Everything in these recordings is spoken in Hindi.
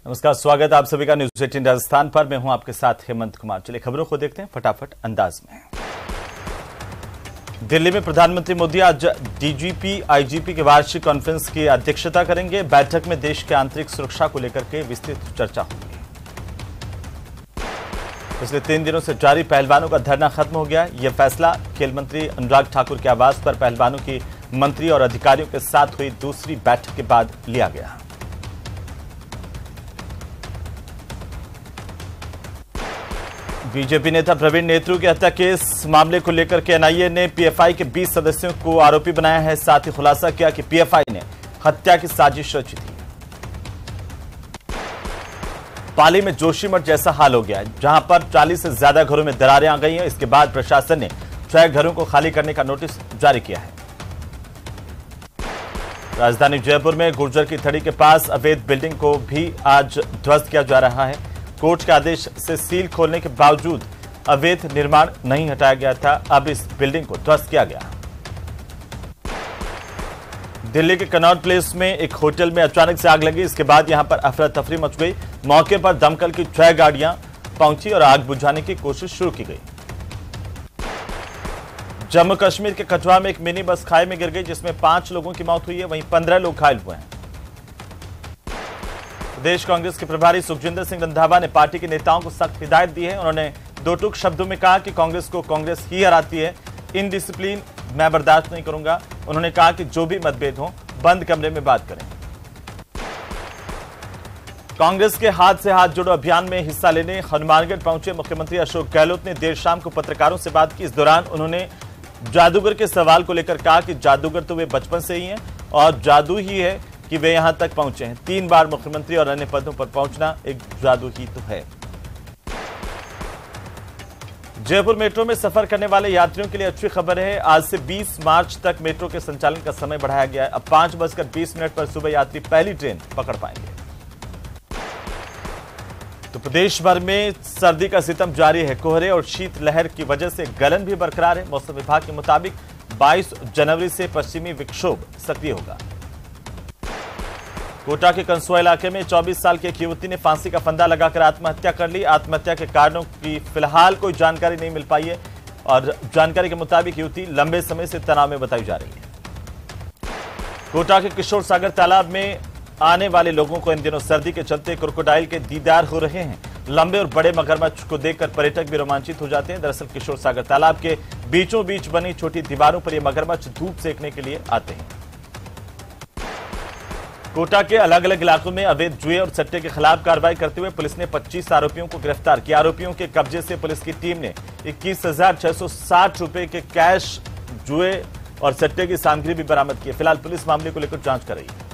नमस्कार, स्वागत है आप सभी का न्यूज 18 राजस्थान पर। मैं हूं आपके साथ हेमंत कुमार। चलिए खबरों को देखते हैं फटाफट अंदाज में। दिल्ली में प्रधानमंत्री मोदी आज डीजीपी आईजीपी के वार्षिक कॉन्फ्रेंस की अध्यक्षता करेंगे। बैठक में देश के आंतरिक सुरक्षा को लेकर के विस्तृत चर्चा होगी। पिछले 3 दिनों से जारी पहलवानों का धरना खत्म हो गया। यह फैसला खेल मंत्री अनुराग ठाकुर के आवास पर पहलवानों की मंत्री और अधिकारियों के साथ हुई दूसरी बैठक के बाद लिया गया। बीजेपी नेता प्रवीण नेतृ की हत्या केस मामले को लेकर के एनआईए ने पीएफआई के 20 सदस्यों को आरोपी बनाया है। साथ ही खुलासा किया कि पीएफआई ने हत्या की साजिश रची थी। पाली में जोशीमठ जैसा हाल हो गया है, जहां पर 40 से ज्यादा घरों में दरारें आ गई हैं। इसके बाद प्रशासन ने 6 घरों को खाली करने का नोटिस जारी किया है। राजधानी जयपुर में गुर्जर की थड़ी के पास अवैध बिल्डिंग को भी आज ध्वस्त किया जा रहा है। कोर्ट के आदेश से सील खोलने के बावजूद अवैध निर्माण नहीं हटाया गया था। अब इस बिल्डिंग को ध्वस्त किया गया। दिल्ली के कनॉट प्लेस में एक होटल में अचानक से आग लगी। इसके बाद यहां पर अफरा तफरी मच गई। मौके पर दमकल की 6 गाड़ियां पहुंची और आग बुझाने की कोशिश शुरू की गई। जम्मू कश्मीर के कठुआ में एक मिनी बस खाई में गिर गई, जिसमें 5 लोगों की मौत हुई है, वहीं 15 लोग घायल हुए हैं। प्रदेश कांग्रेस के प्रभारी सुखजिंदर सिंह रंधावा ने पार्टी के नेताओं को सख्त हिदायत दी है। उन्होंने 2 टूक शब्दों में कहा कि कांग्रेस को कांग्रेस ही हराती है। इनडिसिप्लिन मैं बर्दाश्त नहीं करूंगा। उन्होंने कहा कि जो भी मतभेद हो बंद कमरे में बात करें। कांग्रेस के हाथ से हाथ जोड़ो अभियान में हिस्सा लेने हनुमानगढ़ पहुंचे मुख्यमंत्री अशोक गहलोत ने देर शाम को पत्रकारों से बात की। इस दौरान उन्होंने जादूगर के सवाल को लेकर कहा कि जादूगर तो वे बचपन से ही हैं और जादू ही है कि वे यहां तक पहुंचे हैं। 3 बार मुख्यमंत्री और अन्य पदों पर पहुंचना एक जादू ही तो है। जयपुर मेट्रो में सफर करने वाले यात्रियों के लिए अच्छी खबर है। आज से 20 मार्च तक मेट्रो के संचालन का समय बढ़ाया गया है। अब 5:20 पर सुबह यात्री पहली ट्रेन पकड़ पाएंगे। तो प्रदेश भर में सर्दी का सितम जारी है। कोहरे और शीतलहर की वजह से गलन भी बरकरार है। मौसम विभाग के मुताबिक 22 जनवरी से पश्चिमी विक्षोभ सक्रिय होगा। कोटा के कंसुआ इलाके में 24 साल की एक युवती ने फांसी का फंदा लगाकर आत्महत्या कर ली। आत्महत्या के कारणों की फिलहाल कोई जानकारी नहीं मिल पाई है और जानकारी के मुताबिक युवती लंबे समय से तनाव में बताई जा रही है। कोटा के किशोर सागर तालाब में आने वाले लोगों को इन दिनों सर्दी के चलते क्रोकोडाइल के दीदार हो रहे हैं। लंबे और बड़े मगरमच्छ को देखकर पर्यटक भी रोमांचित हो जाते हैं। दरअसल किशोर सागर तालाब के बीचों बीच बनी छोटी दीवारों पर ये मगरमच्छ धूप सेकने के लिए आते हैं। कोटा के अलग अलग इलाकों में अवैध जुए और सट्टे के खिलाफ कार्रवाई करते हुए पुलिस ने 25 आरोपियों को गिरफ्तार किया। आरोपियों के कब्जे से पुलिस की टीम ने 21,660 रुपए के कैश, जुए और सट्टे की सामग्री भी बरामद की। फिलहाल पुलिस मामले को लेकर जांच कर रही है।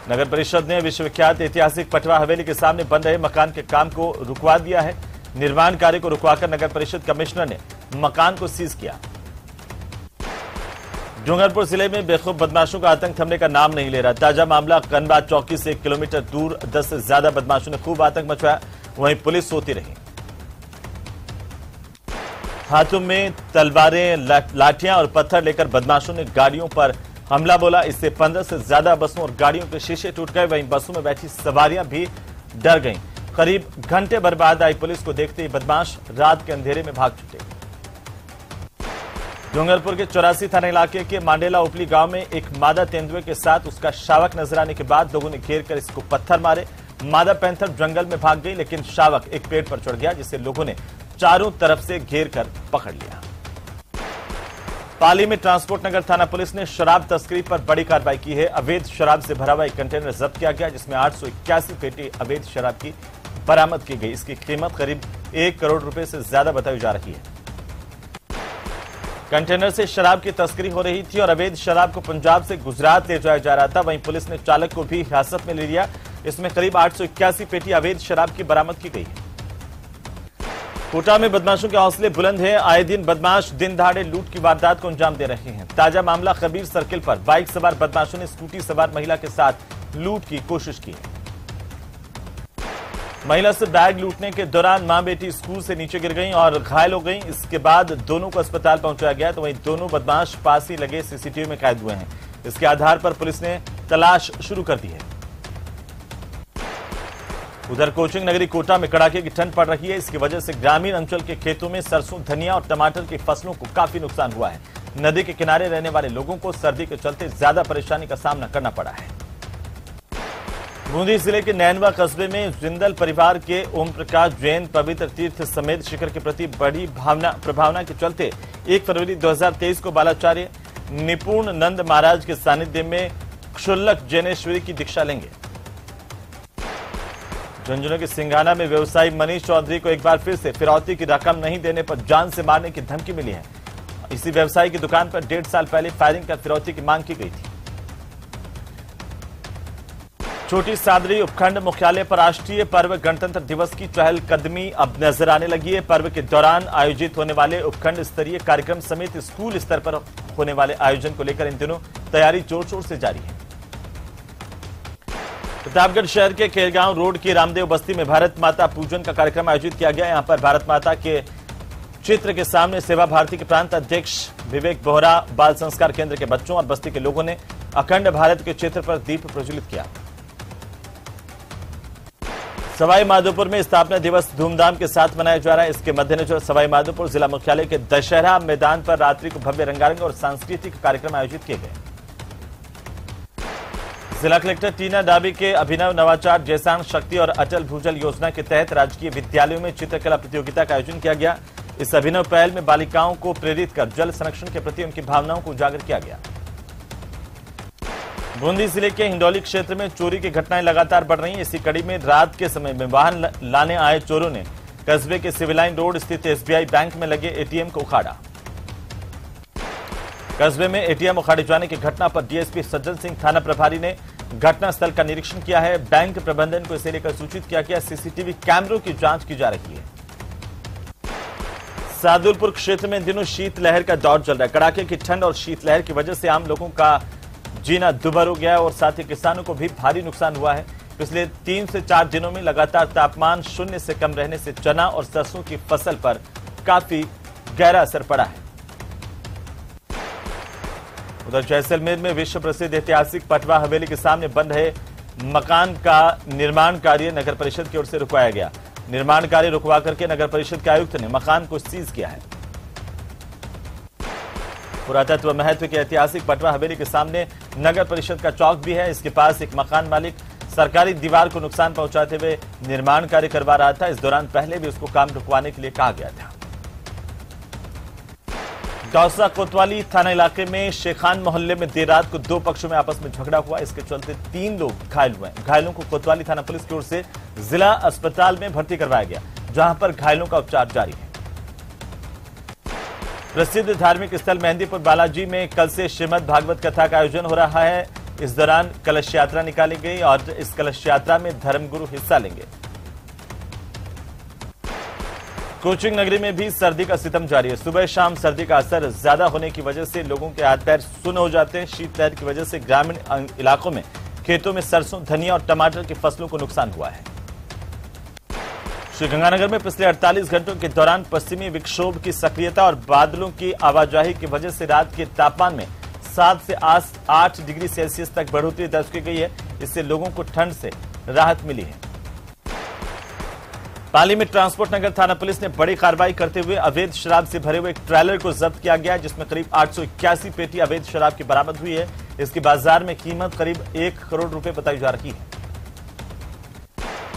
नगर परिषद ने विश्वविख्यात ऐतिहासिक पटवा हवेली के सामने बन रहे मकान के काम को रुकवा दिया है। निर्माण कार्य को रुकवाकर नगर परिषद कमिश्नर ने मकान को सीज किया। डूंगरपुर जिले में बेखौफ बदमाशों का आतंक थमने का नाम नहीं ले रहा। ताजा मामला कनबा चौकी से 1 किलोमीटर दूर 10 से ज्यादा बदमाशों ने खूब आतंक मचाया, वहीं पुलिस सोती रही। हाथों में तलवारें, लाठियां और पत्थर लेकर बदमाशों ने गाड़ियों पर हमला बोला। इससे 15 से ज्यादा बसों और गाड़ियों के शीशे टूट गए। वहीं बसों में बैठी सवारियां भी डर गईं। करीब घंटे भर बाद आई पुलिस को देखते ही बदमाश रात के अंधेरे में भाग छूटे। डूंगरपुर के 84 थाना इलाके के मांडेला उपली गांव में एक मादा तेंदुए के साथ उसका शावक नजर आने के बाद लोगों ने घेर कर इसको पत्थर मारे। मादा पैंथर जंगल में भाग गई, लेकिन शावक एक पेड़ पर चढ़ गया, जिसे लोगों ने चारों तरफ से घेर कर पकड़ लिया। पाली में ट्रांसपोर्ट नगर थाना पुलिस ने शराब तस्करी पर बड़ी कार्रवाई की है। अवैध शराब से भरा हुआ एक कंटेनर जब्त किया गया, जिसमें 881 पेटी अवैध शराब की बरामद की गई। इसकी कीमत करीब 1 करोड़ रुपए से ज्यादा बताई जा रही है। कंटेनर से शराब की तस्करी हो रही थी और अवैध शराब को पंजाब से गुजरात ले जाया जा रहा था। वहीं पुलिस ने चालक को भी हिरासत में ले लिया। इसमें करीब 881 पेटी अवैध शराब की बरामद की गई है। कोटा में बदमाशों के हौसले बुलंद हैं। आए दिन बदमाश दिन दहाड़े लूट की वारदात को अंजाम दे रहे हैं। ताजा मामला कबीर सर्किल पर बाइक सवार बदमाशों ने स्कूटी सवार महिला के साथ लूट की कोशिश की। महिला से बैग लूटने के दौरान मां बेटी स्कूल से नीचे गिर गईं और घायल हो गईं। इसके बाद दोनों को अस्पताल पहुंचाया गया, तो वहीं दोनों बदमाश पास ही लगे सीसीटीवी में कैद हुए हैं। इसके आधार पर पुलिस ने तलाश शुरू कर दी है। उधर कोचिंग नगरी कोटा में कड़ाके की ठंड पड़ रही है। इसकी वजह से ग्रामीण अंचल के खेतों में सरसों, धनिया और टमाटर की फसलों को काफी नुकसान हुआ है। नदी के किनारे रहने वाले लोगों को सर्दी के चलते ज्यादा परेशानी का सामना करना पड़ा है। बूंदी जिले के नैनवा कस्बे में जिंदल परिवार के ओम प्रकाश जैन पवित्र तीर्थ समेत शिखर के प्रति बड़ी प्रभावना के चलते 1 फरवरी 2023 को बालाचार्य निपुण नंद महाराज के सानिध्य में क्षुल्लक जैनेश्वरी की दीक्षा लेंगे। झुंझुनू के सिंघाना में व्यवसायी मनीष चौधरी को एक बार फिर से फिरौती की रकम नहीं देने पर जान से मारने की धमकी मिली है। इसी व्यवसायी की दुकान पर 1.5 साल पहले फायरिंग कर फिरौती की मांग की गई थी। छोटी सादरी उपखंड मुख्यालय पर राष्ट्रीय पर्व गणतंत्र दिवस की चहलकदमी अब नजर आने लगी है। पर्व के दौरान आयोजित होने वाले उपखंड स्तरीय कार्यक्रम समेत स्कूल स्तर पर होने वाले आयोजन को लेकर इन दिनों तैयारी जोर शोर से जारी है। प्रतापगढ़ शहर के खेलगांव रोड की रामदेव बस्ती में भारत माता पूजन का कार्यक्रम आयोजित किया गया। यहां पर भारत माता के चित्र के सामने सेवा भारती के प्रांत अध्यक्ष विवेक बोहरा, बाल संस्कार केंद्र के बच्चों और बस्ती के लोगों ने अखंड भारत के चित्र पर दीप प्रज्वलित किया। सवाई माधोपुर में स्थापना दिवस धूमधाम के साथ मनाया जा रहा है। इसके मद्देनजर सवाई माधोपुर जिला मुख्यालय के दशहरा मैदान पर रात्रि को भव्य रंगारंग और सांस्कृतिक कार्यक्रम आयोजित किए गए। जिला कलेक्टर टीना डाबी के अभिनव नवाचार जैसान शक्ति और अटल भूजल योजना के तहत राजकीय विद्यालयों में चित्रकला प्रतियोगिता का आयोजन किया गया। इस अभिनव पहल में बालिकाओं को प्रेरित कर जल संरक्षण के प्रति उनकी भावनाओं को उजागर किया गया। बूंदी जिले के हिंडौली क्षेत्र में चोरी की घटनाएं लगातार बढ़ रही हैं। इसी कड़ी में रात के समय में वाहन लाने आए चोरों ने कस्बे के सिविल लाइन रोड स्थित एसबीआई बैंक में लगे एटीएम को उखाड़ा। कस्बे में एटीएम उखाड़े जाने की घटना पर डीएसपी सज्जन सिंह थाना प्रभारी ने घटनास्थल का निरीक्षण किया है। बैंक प्रबंधन को इसे लेकर सूचित किया गया। सीसीटीवी कैमरों की जांच की जा रही है। सादुलपुर क्षेत्र में इन दिनों शीतलहर का दौर चल रहा है। कड़ाके की ठंड और शीतलहर की वजह से आम लोगों का जीना दुभर हो गया है और साथ ही किसानों को भी भारी नुकसान हुआ है। पिछले 3 से 4 दिनों में लगातार तापमान 0 से कम रहने से चना और सरसों की फसल पर काफी गहरा असर पड़ा है। उधर जैसलमेर में विश्व प्रसिद्ध ऐतिहासिक पटवा हवेली के सामने बन रहे मकान का निर्माण कार्य नगर परिषद की ओर से रुकवाया गया। निर्माण कार्य रुकवा करके नगर परिषद के आयुक्त ने मकान को सीज किया है। पुरातत्व महत्व के ऐतिहासिक पटवा हवेली के सामने नगर परिषद का चौक भी है। इसके पास एक मकान मालिक सरकारी दीवार को नुकसान पहुंचाते हुए निर्माण कार्य करवा रहा था। इस दौरान पहले भी उसको काम रुकवाने के लिए कहा गया था। दौसा कोतवाली थाना इलाके में शेखान मोहल्ले में देर रात को 2 पक्षों में आपस में झगड़ा हुआ। इसके चलते 3 लोग घायल हुए। घायलों को कोतवाली थाना पुलिस की ओर से जिला अस्पताल में भर्ती करवाया गया, जहां पर घायलों का उपचार जारी है। प्रसिद्ध धार्मिक स्थल मेहंदीपुर बालाजी में कल से श्रीमद् भागवत कथा का आयोजन हो रहा है। इस दौरान कलश यात्रा निकाली गई और इस कलश यात्रा में धर्मगुरु हिस्सा लेंगे। कोचिंग नगरी में भी सर्दी का सितम जारी है। सुबह शाम सर्दी का असर ज्यादा होने की वजह से लोगों के हाथ पैर सुन्न हो जाते हैं। शीतलहर की वजह से ग्रामीण इलाकों में खेतों में सरसों, धनिया और टमाटर की फसलों को नुकसान हुआ है। श्रीगंगानगर में पिछले 48 घंटों के दौरान पश्चिमी विक्षोभ की सक्रियता और बादलों की आवाजाही की वजह से रात के तापमान में 7 से 8 डिग्री सेल्सियस तक बढ़ोतरी दर्ज की गई है। इससे लोगों को ठंड से राहत मिली है। पाली में ट्रांसपोर्ट नगर थाना पुलिस ने बड़ी कार्रवाई करते हुए अवैध शराब से भरे हुए एक ट्रेलर को जब्त किया गया, जिसमें करीब 881 पेटी अवैध शराब की बरामद हुई है। इसकी बाजार में कीमत करीब 1 करोड़ रुपए बताई जा रही है।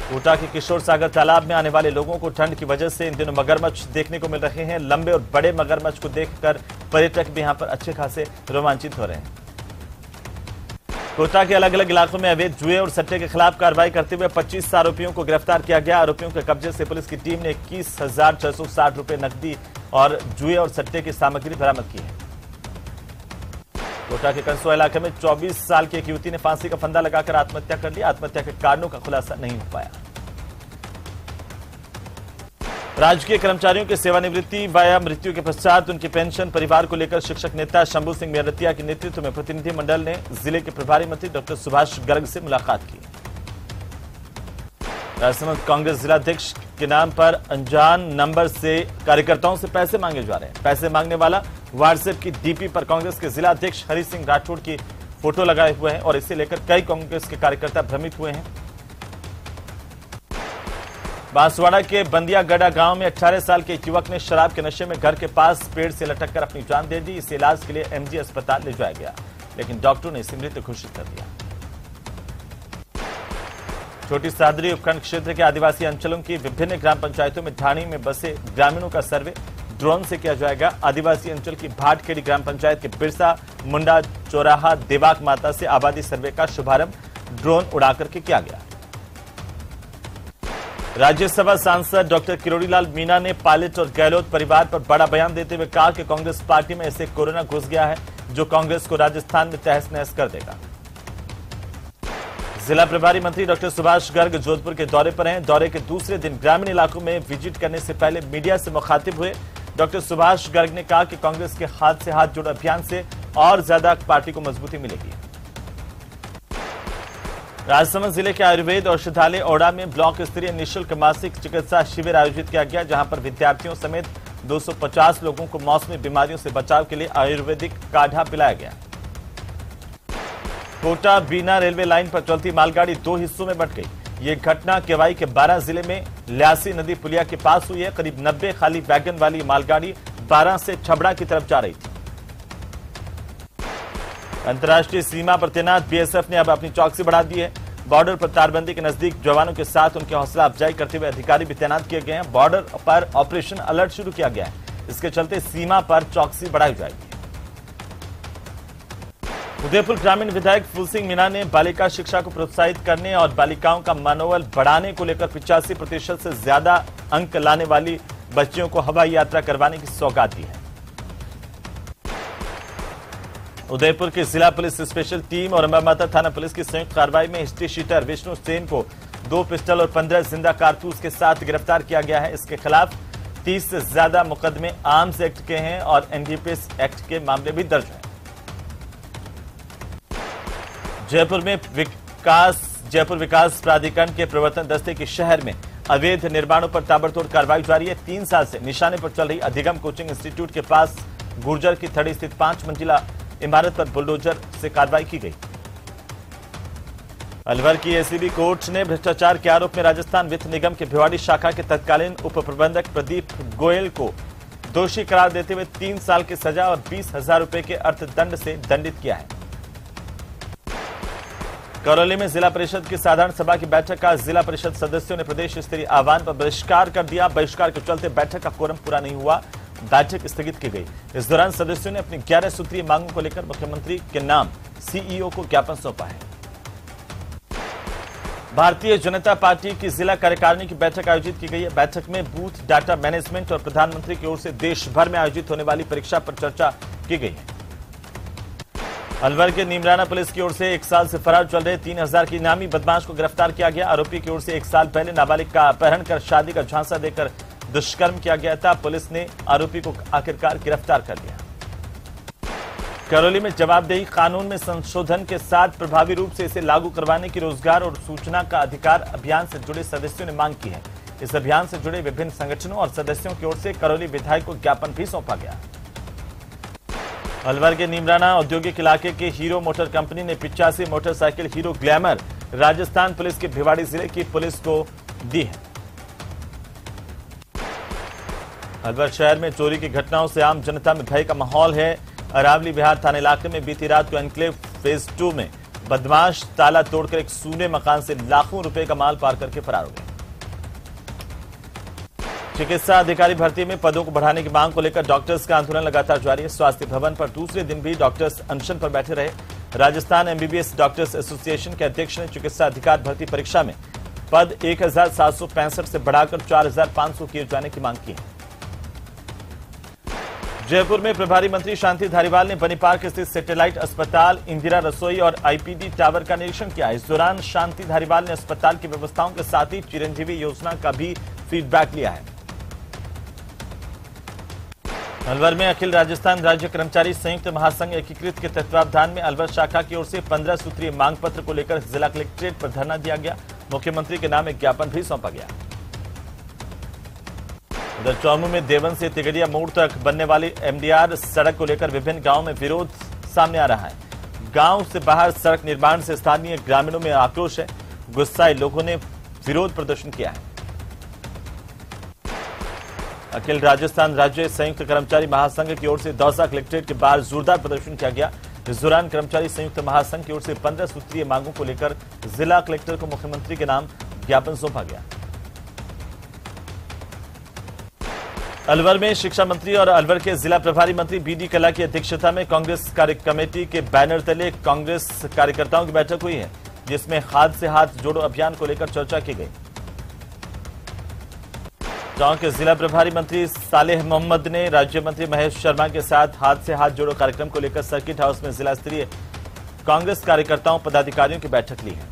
कोटा के किशोर सागर तालाब में आने वाले लोगों को ठंड की वजह से इन दिनों मगरमच्छ देखने को मिल रहे हैं। लंबे और बड़े मगरमच्छ को देखकर पर्यटक भी यहां पर अच्छे खासे रोमांचित हो रहे हैं। कोटा के अलग अलग इलाकों में अवैध जुए और सट्टे के खिलाफ कार्रवाई करते हुए 25 आरोपियों को गिरफ्तार किया गया। आरोपियों के कब्जे से पुलिस की टीम ने 21,660 रुपए नकदी और जुए और सट्टे की सामग्री बरामद की है। कोटा के कंसुआ इलाके में 24 साल की एक युवती ने फांसी का फंदा लगाकर आत्महत्या कर लिया। आत्महत्या के कारणों का खुलासा नहीं हो पाया। राजकीय कर्मचारियों की सेवानिवृत्ति व मृत्यु के पश्चात उनकी पेंशन परिवार को लेकर शिक्षक नेता शंभू सिंह मेरतिया के नेतृत्व में प्रतिनिधिमंडल ने जिले के प्रभारी मंत्री डॉक्टर सुभाष गर्ग से मुलाकात की। राजसमंद कांग्रेस जिलाध्यक्ष के नाम पर अनजान नंबर से कार्यकर्ताओं से पैसे मांगे जा रहे हैं। पैसे मांगने वाला व्हाट्सएप की डीपी पर कांग्रेस के जिलाध्यक्ष हरि सिंह राठौड़ की फोटो लगाए हुए हैं और इसे लेकर कई कांग्रेस के कार्यकर्ता भ्रमित हुए हैं। बांसवाड़ा के बंदियागढ़ा गांव में 18 साल के एक युवक ने शराब के नशे में घर के पास पेड़ से लटककर अपनी जान दे दी। इसे इलाज के लिए एमजी अस्पताल ले जाया गया, लेकिन डॉक्टरों ने इसे मृत घोषित कर दिया। छोटी सादरी उपखंड क्षेत्र के आदिवासी अंचलों की विभिन्न ग्राम पंचायतों में ढाणी में बसे ग्रामीणों का सर्वे ड्रोन से किया जाएगा। आदिवासी अंचल की भाटखेड़ी ग्राम पंचायत के बिरसा मुंडा चौराहा देवाक माता से आबादी सर्वे का शुभारंभ ड्रोन उड़ाकर के किया गया। राज्यसभा सांसद डॉक्टर किरोड़ीलाल मीणा ने पायलट और गहलोत परिवार पर बड़ा बयान देते हुए कहा कि कांग्रेस पार्टी में ऐसे कोरोना घुस गया है जो कांग्रेस को राजस्थान में तहस नहस कर देगा। जिला प्रभारी मंत्री डॉक्टर सुभाष गर्ग जोधपुर के दौरे पर हैं। दौरे के दूसरे दिन ग्रामीण इलाकों में विजिट करने से पहले मीडिया से मुखातिब हुए डॉक्टर सुभाष गर्ग ने कहा कि कांग्रेस के हाथ से हाथ जोड़ अभियान से और ज्यादा पार्टी को मजबूती मिलेगी। राजसमंद जिले के आयुर्वेद औषधालय ओड़ा में ब्लॉक स्तरीय निःशुल्क मासिक चिकित्सा शिविर आयोजित किया गया, जहां पर विद्यार्थियों समेत 250 लोगों को मौसमी बीमारियों से बचाव के लिए आयुर्वेदिक काढ़ा पिलाया गया। कोटा बीना रेलवे लाइन पर चलती मालगाड़ी 2 हिस्सों में बंट गई। ये घटना केवाई के 12 जिले में ल्यासी नदी पुलिया के पास हुई है। करीब 90 खाली वैगन वाली मालगाड़ी 12 से छबड़ा की तरफ जा रही थी। अंतर्राष्ट्रीय सीमा पर तैनात बीएसएफ ने अब अपनी चौकसी बढ़ा दी है। बॉर्डर पर तारबंदी के नजदीक जवानों के साथ उनकी हौसला अफजाई करते हुए अधिकारी भी तैनात किए गए हैं। बॉर्डर पर ऑपरेशन अलर्ट शुरू किया गया है। इसके चलते सीमा पर चौकसी बढ़ाई जाएगी। उदयपुर ग्रामीण विधायक फूल सिंह मीणा ने बालिका शिक्षा को प्रोत्साहित करने और बालिकाओं का मनोबल बढ़ाने को लेकर 85% से ज्यादा अंक लाने वाली बच्चियों को हवाई यात्रा करवाने की सौगात दी है। उदयपुर की जिला पुलिस स्पेशल टीम और अंबामाता थाना पुलिस की संयुक्त कार्रवाई में हिस्ट्री शीटर विष्णु सेन को 2 पिस्टल और 15 जिंदा कारतूस के साथ गिरफ्तार किया गया है। इसके खिलाफ 30 से ज्यादा मुकदमे आर्म्स एक्ट के हैं और एनडीपीएस एक्ट के मामले भी दर्ज हैं। जयपुर विकास प्राधिकरण के प्रवर्तन दस्ते की शहर में अवैध निर्माणों पर ताबड़तोड़ कार्रवाई जारी है। 3 साल से निशाने पर चल रही अधिगम कोचिंग इंस्टीट्यूट के पास गुर्जर की थड़ी स्थित 5 मंजिला इमारत पर बुलडोजर से कार्रवाई की गई। अलवर की एसीबी कोर्ट ने भ्रष्टाचार के आरोप में राजस्थान वित्त निगम के भिवाड़ी शाखा के तत्कालीन उप प्रबंधक प्रदीप गोयल को दोषी करार देते हुए 3 साल की सजा और 20,000 रुपए के अर्थदंड से दंडित किया है। करौली में जिला परिषद की साधारण सभा की बैठक का जिला परिषद सदस्यों ने प्रदेश स्तरीय आह्वान पर बहिष्कार कर दिया। बहिष्कार के चलते बैठक का कोरम पूरा नहीं हुआ, बैठक स्थगित की गई। इस दौरान सदस्यों ने अपनी 11 सूत्रीय मांगों को लेकर मुख्यमंत्री के नाम सीईओ को ज्ञापन सौंपा है। भारतीय जनता पार्टी की जिला कार्यकारिणी की बैठक आयोजित की गई है। बैठक में बूथ डाटा मैनेजमेंट और प्रधानमंत्री की ओर से देश भर में आयोजित होने वाली परीक्षा पर चर्चा की गई है। अलवर के नीमराना पुलिस की ओर से 1 साल से फरार चल रहे 3000 की इनामी बदमाश को गिरफ्तार किया गया। आरोपी की ओर से 1 साल पहले नाबालिग का अपहरण कर शादी का झांसा देकर दुष्कर्म किया गया था। पुलिस ने आरोपी को आखिरकार गिरफ्तार कर लिया। करौली में जवाबदेही कानून में संशोधन के साथ प्रभावी रूप से इसे लागू करवाने की रोजगार और सूचना का अधिकार अभियान से जुड़े सदस्यों ने मांग की है। इस अभियान से जुड़े विभिन्न संगठनों और सदस्यों की ओर से करौली विधायक को ज्ञापन भी सौंपा गया। अलवर के नीमराना औद्योगिक इलाके के हीरो मोटर कंपनी ने 85 motorcycle hero glamour Rajasthan police के भिवाड़ी जिले की पुलिस को दी है। अलवर शहर में चोरी की घटनाओं से आम जनता में भय का माहौल है। अरावली विहार थाना इलाके में बीती रात को एनक्लेव फेज 2 में बदमाश ताला तोड़कर एक सूने मकान से लाखों रुपए का माल पार करके फरार हो गए। चिकित्सा अधिकारी भर्ती में पदों को बढ़ाने की मांग को लेकर डॉक्टर्स का आंदोलन लगातार जारी है। स्वास्थ्य भवन पर दूसरे दिन भी डॉक्टर्स अनशन पर बैठे रहे। राजस्थान एमबीबीएस डॉक्टर्स एसोसिएशन के अध्यक्ष ने चिकित्सा अधिकार भर्ती परीक्षा में पद 1765 से बढ़ाकर 4500 किए जाने की मांग की है। जयपुर में प्रभारी मंत्री शांति धारीवाल ने बनी पार्क स्थित सैटेलाइट अस्पताल, इंदिरा रसोई और आईपीडी टावर का निरीक्षण किया। इस दौरान शांति धारीवाल ने अस्पताल की व्यवस्थाओं के साथ ही चिरंजीवी योजना का भी फीडबैक लिया है। अलवर में अखिल राजस्थान राज्य कर्मचारी संयुक्त महासंघ एकीकृत के तत्वावधान में अलवर शाखा की ओर से 15 सूत्रीय मांग पत्र को लेकर जिला कलेक्ट्रेट पर धरना दिया गया। मुख्यमंत्री के नाम एक ज्ञापन भी सौंपा गया। उधर चौमू में देवन से तिगड़िया मोड़ तक बनने वाली एमडीआर सड़क को लेकर विभिन्न गांवों में विरोध सामने आ रहा है। गांव से बाहर सड़क निर्माण से स्थानीय ग्रामीणों में आक्रोश है। गुस्साए लोगों ने विरोध प्रदर्शन किया है। अखिल राजस्थान राज्य संयुक्त कर्मचारी महासंघ की ओर से दौसा कलेक्ट्रेट के बाहर जोरदार प्रदर्शन किया गया। इस दौरान कर्मचारी संयुक्त महासंघ की ओर से 15 सूत्रीय मांगों को लेकर जिला कलेक्टर को मुख्यमंत्री के नाम ज्ञापन सौंपा गया। अलवर में शिक्षा मंत्री और अलवर के जिला प्रभारी मंत्री बीडी कल्ला की अध्यक्षता में कांग्रेस कार्य कमेटी के बैनर तले कांग्रेस कार्यकर्ताओं की बैठक हुई है, जिसमें हाथ से हाथ जोड़ो अभियान को लेकर चर्चा की गई। गांव के जिला प्रभारी मंत्री सालेह मोहम्मद ने राज्य मंत्री महेश शर्मा के साथ हाथ से हाथ जोड़ो कार्यक्रम को लेकर सर्किट हाउस में जिला स्तरीय कांग्रेस कार्यकर्ताओं पदाधिकारियों की बैठक ली है।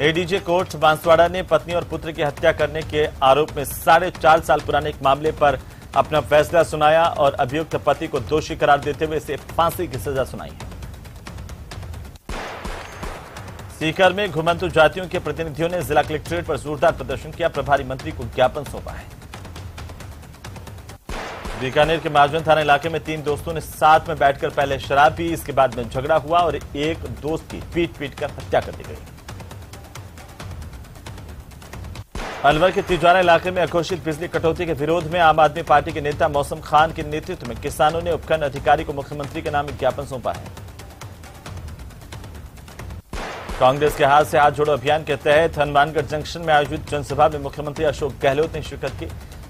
एडीजे कोर्ट बांसवाड़ा ने पत्नी और पुत्र की हत्या करने के आरोप में 4.5 साल पुराने एक मामले पर अपना फैसला सुनाया और अभियुक्त पति को दोषी करार देते हुए इसे फांसी की सजा सुनाई है। सीकर में घुमंतु जातियों के प्रतिनिधियों ने जिला कलेक्ट्रेट पर जोरदार प्रदर्शन किया, प्रभारी मंत्री को ज्ञापन सौंपा है। बीकानेर के माजवन थाना इलाके में 3 दोस्तों ने साथ में बैठकर पहले शराब पी, इसके बाद में झगड़ा हुआ और एक दोस्त की पीट कर हत्या कर दी गई। अलवर के तिजवारा इलाके में अघोषित बिजली कटौती के विरोध में आम आदमी पार्टी के नेता मौसम खान के नेतृत्व में किसानों ने उपखंड अधिकारी को मुख्यमंत्री के नाम एक ज्ञापन सौंपा है। कांग्रेस के हाथ से हाथ जोड़ो अभियान के तहत हनुमानगढ़ जंक्शन में आयोजित जनसभा में मुख्यमंत्री अशोक गहलोत ने शिरकत की।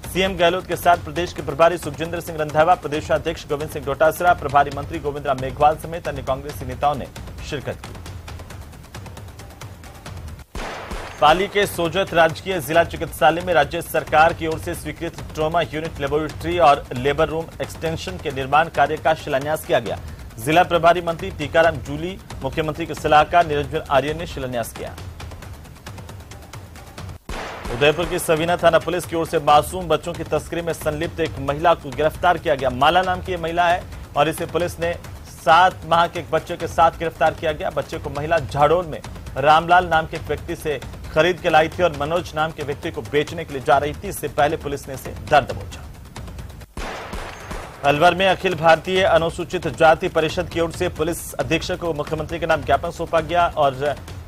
सीएम गहलोत के साथ प्रदेश के प्रभारी सुखजिंदर सिंह रंधावा, प्रदेशाध्यक्ष गोविंद सिंह डोटासरा, प्रभारी मंत्री गोविंद राम मेघवाल समेत अन्य कांग्रेसी नेताओं ने शिरकत की। पाली के सोजत राजकीय जिला चिकित्सालय में राज्य सरकार की ओर से स्वीकृत ट्रॉमा यूनिट, लेबोरेटरी और लेबर रूम एक्सटेंशन के निर्माण कार्य का शिलान्यास किया गया। जिला प्रभारी मंत्री टीकाराम जूली, मुख्यमंत्री के सलाहकार निरंजन आर्य ने शिलान्यास किया। उदयपुर की सवीना थाना पुलिस की ओर से मासूम बच्चों की तस्करी में संलिप्त एक महिला को गिरफ्तार किया गया। माला नाम की यह महिला है और इसे पुलिस ने 7 माह के एक बच्चे के साथ गिरफ्तार किया गया। बच्चे को महिला झाड़ोल में रामलाल नाम के एक व्यक्ति से खरीद के लाई थी और मनोज नाम के व्यक्ति को बेचने के लिए जा रही थी। इससे पहले पुलिस ने इसे दर दबोचा। अलवर में अखिल भारतीय अनुसूचित जाति परिषद की ओर से पुलिस अधीक्षक को मुख्यमंत्री के नाम ज्ञापन सौंपा गया और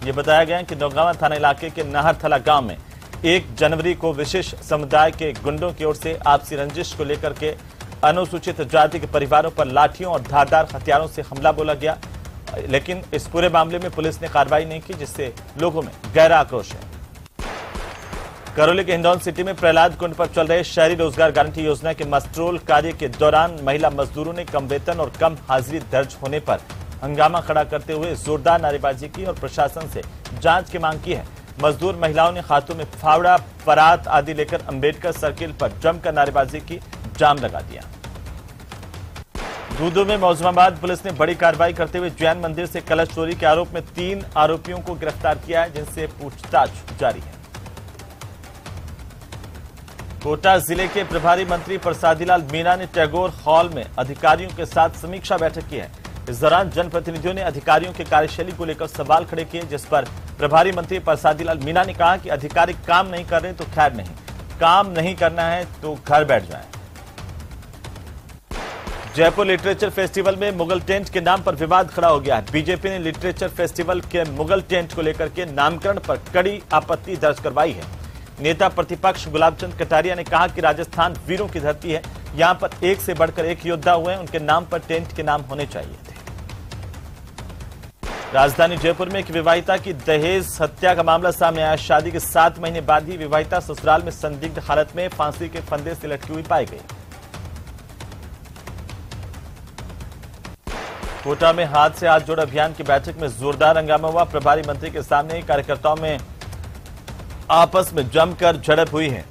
यह बताया गया कि नौगांवा थाना इलाके के नाहरथला गांव में 1 जनवरी को विशेष समुदाय के गुंडों की ओर से आपसी रंजिश को लेकर के अनुसूचित जाति के परिवारों पर लाठियों और धारदार हथियारों से हमला बोला गया, लेकिन इस पूरे मामले में पुलिस ने कार्रवाई नहीं की, जिससे लोगों में गहरा आक्रोश है। करौली के हिंडौन सिटी में प्रहलाद कुंड पर चल रहे शहरी रोजगार गारंटी योजना के मस्ट्रोल कार्य के दौरान महिला मजदूरों ने कम वेतन और कम हाजिरी दर्ज होने पर हंगामा खड़ा करते हुए जोरदार नारेबाजी की और प्रशासन से जांच की मांग की है। मजदूर महिलाओं ने हाथों में फावड़ा, परात आदि लेकर अंबेडकर सर्किल पर जमकर नारेबाजी की, जाम लगा दिया। दूदू में मौजूदाबाद पुलिस ने बड़ी कार्रवाई करते हुए जैन मंदिर से कलश चोरी के आरोप में 3 आरोपियों को गिरफ्तार किया है, जिनसे पूछताछ जारी है। कोटा जिले के प्रभारी मंत्री प्रसादीलाल मीणा ने टैगोर हॉल में अधिकारियों के साथ समीक्षा बैठक की है। इस दौरान जनप्रतिनिधियों ने अधिकारियों के कार्यशैली को लेकर सवाल खड़े किए, जिस पर प्रभारी मंत्री प्रसादीलाल मीणा ने कहा कि अधिकारी काम नहीं कर रहे तो खैर नहीं, काम नहीं करना है तो घर बैठ जाएं। जयपुर लिटरेचर फेस्टिवल में मुगल टेंट के नाम पर विवाद खड़ा हो गया है। बीजेपी ने लिटरेचर फेस्टिवल के मुगल टेंट को लेकर के नामकरण पर कड़ी आपत्ति दर्ज करवाई है। नेता प्रतिपक्ष गुलाबचंद कटारिया ने कहा कि राजस्थान वीरों की धरती है, यहां पर एक से बढ़कर एक योद्धा हुए हैं, उनके नाम पर टेंट के नाम होने चाहिए थे। राजधानी जयपुर में एक विवाहिता की दहेज हत्या का मामला सामने आया। शादी के 7 महीने बाद ही विवाहिता ससुराल में संदिग्ध हालत में फांसी के फंदे से लटकी हुई पाई गई। कोटा में हाथ से हाथ जोड़ अभियान की बैठक में जोरदार हंगामा हुआ। प्रभारी मंत्री के सामने कार्यकर्ताओं में आपस में जमकर झड़प हुई है।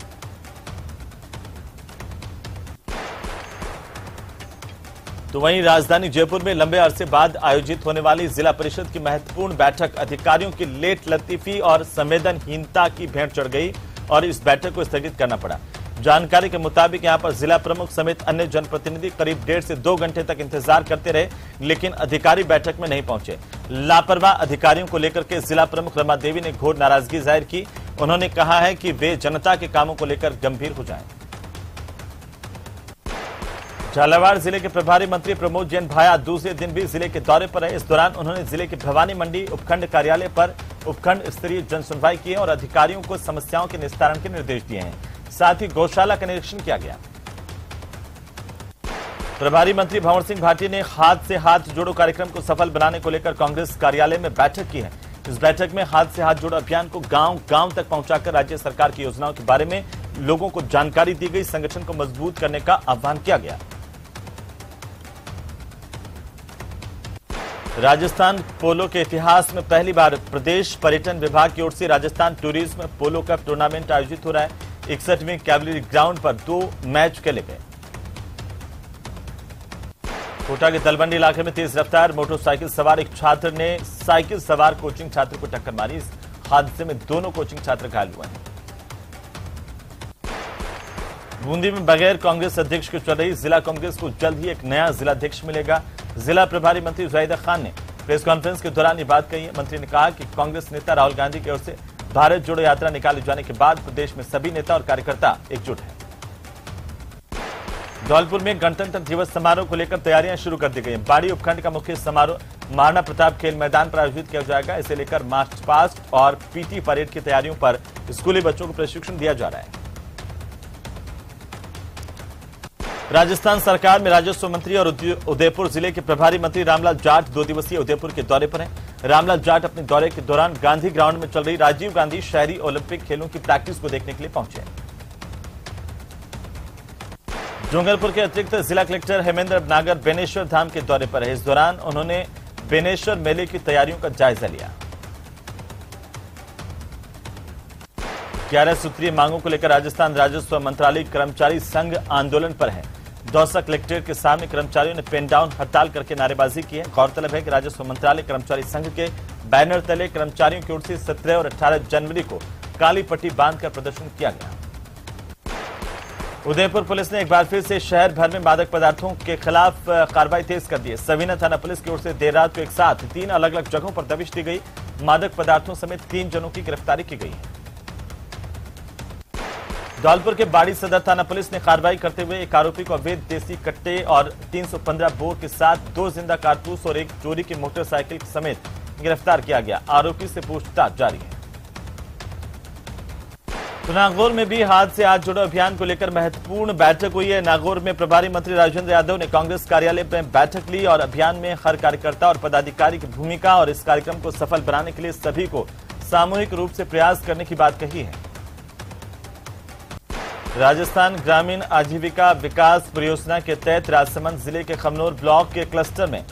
तो वहीं राजधानी जयपुर में लंबे अरसे बाद आयोजित होने वाली जिला परिषद की महत्वपूर्ण बैठक अधिकारियों की लेट लतीफी और संवेदनहीनता की भेंट चढ़ गई और इस बैठक को स्थगित करना पड़ा। जानकारी के मुताबिक यहां पर जिला प्रमुख समेत अन्य जनप्रतिनिधि करीब 1.5 से 2 घंटे तक इंतजार करते रहे, लेकिन अधिकारी बैठक में नहीं पहुंचे। लापरवाह अधिकारियों को लेकर के जिला प्रमुख रमा देवी ने घोर नाराजगी जाहिर की। उन्होंने कहा है कि वे जनता के कामों को लेकर गंभीर हो जाएं। झालावाड़ जिले के प्रभारी मंत्री प्रमोद जैन भाया दूसरे दिन भी जिले के दौरे पर रहे। इस दौरान उन्होंने जिले के भवानी मंडी उपखंड कार्यालय पर उपखंड स्तरीय जन सुनवाई की और अधिकारियों को समस्याओं के निस्तारण के निर्देश दिए हैं। साथ ही गौशाला का निरीक्षण किया गया। प्रभारी मंत्री भंवर सिंह भाटी ने हाथ से हाथ जोड़ो कार्यक्रम को सफल बनाने को लेकर कांग्रेस कार्यालय में बैठक की है। इस बैठक में हाथ से हाथ जोड़ो अभियान को गांव गांव तक पहुंचाकर राज्य सरकार की योजनाओं के बारे में लोगों को जानकारी दी गई। संगठन को मजबूत करने का आह्वान किया गया। राजस्थान पोलो के इतिहास में पहली बार प्रदेश पर्यटन विभाग की ओर से राजस्थान टूरिज्म पोलो कप टूर्नामेंट आयोजित हो रहा है। 61वें कैवलरी ग्राउंड पर 2 मैच खेले गए। कोटा के तलवंडी इलाके में तेज रफ्तार मोटरसाइकिल सवार एक छात्र ने साइकिल सवार कोचिंग छात्र को टक्कर मारी। इस हादसे में दोनों कोचिंग छात्र घायल हुए हैं। बूंदी में बगैर कांग्रेस अध्यक्ष के चल रही जिला कांग्रेस को जल्द ही एक नया जिलाध्यक्ष मिलेगा। जिला प्रभारी मंत्री जाहिदा खान ने प्रेस कॉन्फ्रेंस के दौरान ये बात कही है। मंत्री ने कहा कि कांग्रेस नेता राहुल गांधी की ओर से भारत जोड़ो यात्रा निकाले जाने के बाद प्रदेश में सभी नेता और कार्यकर्ता एकजुट हैं। धौलपुर में गणतंत्र दिवस समारोह को लेकर तैयारियां शुरू कर दी गई हैं। बाड़ी उपखंड का मुख्य समारोह महाराणा प्रताप खेल मैदान पर आयोजित किया जाएगा। इसे लेकर मार्च पास्ट और पीटी परेड की तैयारियों पर स्कूली बच्चों को प्रशिक्षण दिया जा रहा है। राजस्थान सरकार में राजस्व मंत्री और उदयपुर जिले के प्रभारी मंत्री रामलाल जाट 2 दिवसीय उदयपुर के दौरे पर हैं। रामलाल जाट अपने दौरे के दौरान गांधी ग्राउंड में चल रही राजीव गांधी शहरी ओलंपिक खेलों की प्रैक्टिस को देखने के लिए पहुंचे। डूंगरपुर के अतिरिक्त जिला कलेक्टर हेमेंद्र नागर बेनेश्वर धाम के दौरे पर है। इस दौरान उन्होंने बेनेश्वर मेले की तैयारियों का जायजा लिया। 11 सूत्रीय मांगों को लेकर राजस्थान राजस्व मंत्रालय कर्मचारी संघ आंदोलन पर है। दौसा कलेक्ट्रेट के सामने कर्मचारियों ने पेन डाउन हड़ताल करके नारेबाजी की है। गौरतलब है कि राजस्व मंत्रालय कर्मचारी संघ के बैनर तले कर्मचारियों की ओर से 17 और 18 जनवरी को काली पट्टी बांधकर प्रदर्शन किया गया। उदयपुर पुलिस ने एक बार फिर से शहर भर में मादक पदार्थों के खिलाफ कार्रवाई तेज कर दी है। सवीना थाना पुलिस की ओर से देर रात को एक साथ 3 अलग अलग जगहों पर दबिश दी गई। मादक पदार्थों समेत 3 जनों की गिरफ्तारी की गई है। धौलपुर के बाड़ी सदर थाना पुलिस ने कार्रवाई करते हुए एक आरोपी को अवैध देसी कट्टे और 315 बोर के साथ 2 जिंदा कारतूस और एक चोरी की मोटरसाइकिल समेत गिरफ्तार किया गया। आरोपी से पूछताछ जारी है। तो नागौर में भी हाथ से हाथ जोड़ो अभियान को लेकर महत्वपूर्ण बैठक हुई है। नागौर में प्रभारी मंत्री राजेंद्र यादव ने कांग्रेस कार्यालय में बैठक ली और अभियान में हर कार्यकर्ता और पदाधिकारी की भूमिका और इस कार्यक्रम को सफल बनाने के लिए सभी को सामूहिक रूप से प्रयास करने की बात कही है। राजस्थान ग्रामीण आजीविका विकास परियोजना के तहत राजसमंद जिले के खमनोर ब्लॉक के क्लस्टर में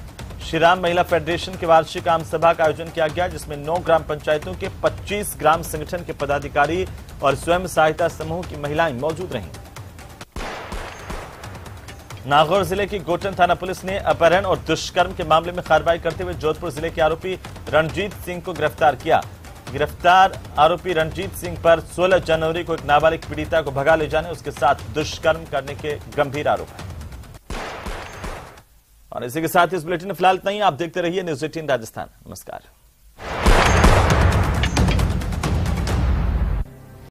श्रीराम महिला फेडरेशन की वार्षिक आम सभा का आयोजन किया गया, जिसमें 9 ग्राम पंचायतों के 25 ग्राम संगठन के पदाधिकारी और स्वयं सहायता समूह की महिलाएं मौजूद रहीं। नागौर जिले की गोटन थाना पुलिस ने अपहरण और दुष्कर्म के मामले में कार्रवाई करते हुए जोधपुर जिले के आरोपी रणजीत सिंह को गिरफ्तार किया। गिरफ्तार आरोपी रणजीत सिंह पर 16 जनवरी को एक नाबालिग पीड़िता को भगा ले जाने उसके साथ दुष्कर्म करने के गंभीर आरोप हैं। और इसी के साथ इस बुलेटिन में फिलहाल इतना ही। आप देखते रहिए न्यूज़ 18 राजस्थान। नमस्कार।